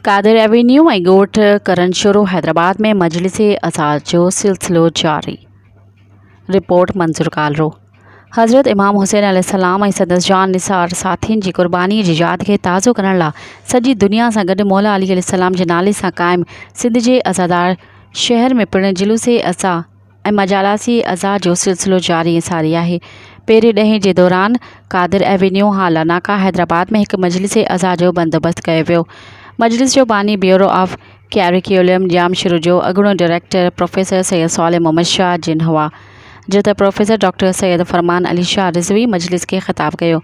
कादिर Avenue ऐं ॻोठ करण शुरू हैदराबाद में मजलिस अज़ाद जो सिलसिलो जारी। रिपोर्ट मंज़ूर कालरो। हज़रत इमाम हुसैन अलैहिस्सलाम ऐं संदसि जान निसार साथियुनि जी क़ुर्बानीअ जी यादि खे ताज़ो करण लाइ सॼी दुनिया सां गॾु मौला अली अलैहिस्सलाम जे नाले सां क़ाइमु सिंध जे अज़ादार शहर में पिणु जुलूस अज़ा ऐं मजालिस अज़ा जो सिलसिलो जारी ऐं सारी आहे। पहिरें ॾहें जे दौरान कादिर एवेन्यू हाला नाका हैदराबाद में हिकु मजलिस अज़ा जो बंदोबस्तु कयो वियो। मजलिस जो बानी ब्यूरो ऑफ कैरिकुलम जामशुरू जो अॻूणो डायरेक्टर प्रोफेसर सैयद सालिह मोहम्मद शाह जिन हुआ, जो त प्रोफेसर डॉक्टर सैयद फरमान अली शाह रिज़वी मजलिस खे ख़िताब कयो।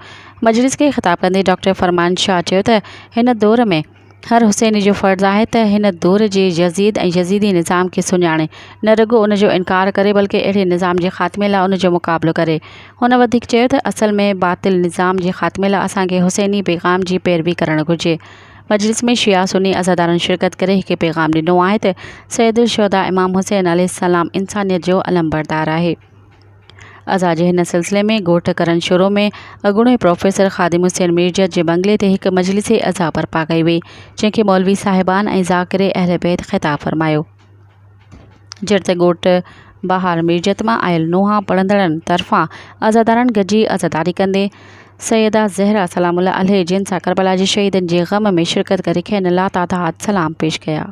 मजलिस खे ख़िताब कंदे डॉक्टर फरमान शाह चयो त हिन दौर में हर हुसैनी जो फ़र्ज़ु आहे त हिन दौर जे यज़ीद ऐं यज़ीदी निज़ाम खे सुञाणे, न रुॻो उन जो इनकार करे बल्कि अहिड़े निज़ाम जे ख़ात्मे लाइ उन जो मुक़ाबिलो करे। हुन वधीक चयो त असल में बातिल निज़ाम जे ख़ात्मे लाइ असांखे हुसैनी पैगाम जी पैरवी करणु घुरिजे। मजलिस में शिया सुन्नी अज़ादारनि शिरकत करे हिकु पैगाम ॾिनो आहे त सैयदुल शुहदा इमाम हुसैन अलैहिस्सलाम इंसानियत जो अलमबरदार आहे। अज़ा जे हिन सिलसिले में ॻोठ करण शुरू में अॻूणे प्रोफेसर ख़ादिम हुसैन मीरजत जे बंगले ते हिकु मजलिस अज़ा बर्पा कई वई, जंहिंखे मौलवी साहिबान ऐं ज़ाकिर अहल बैत ख़िताब फरमायो। जॾहिं त ॻोठ बहार मीरजत मां आयल नुंहां पढ़ंदड़नि तरफ़ां अज़ादारनि गॾिजी अज़ादारी कंदे सैयदा ज़हरा सलामुल्लाह अलैह जिन सां करबला जे शहीदनि जे ग़म में शिरकत करे खेनि लातादाद सलाम पेश कया।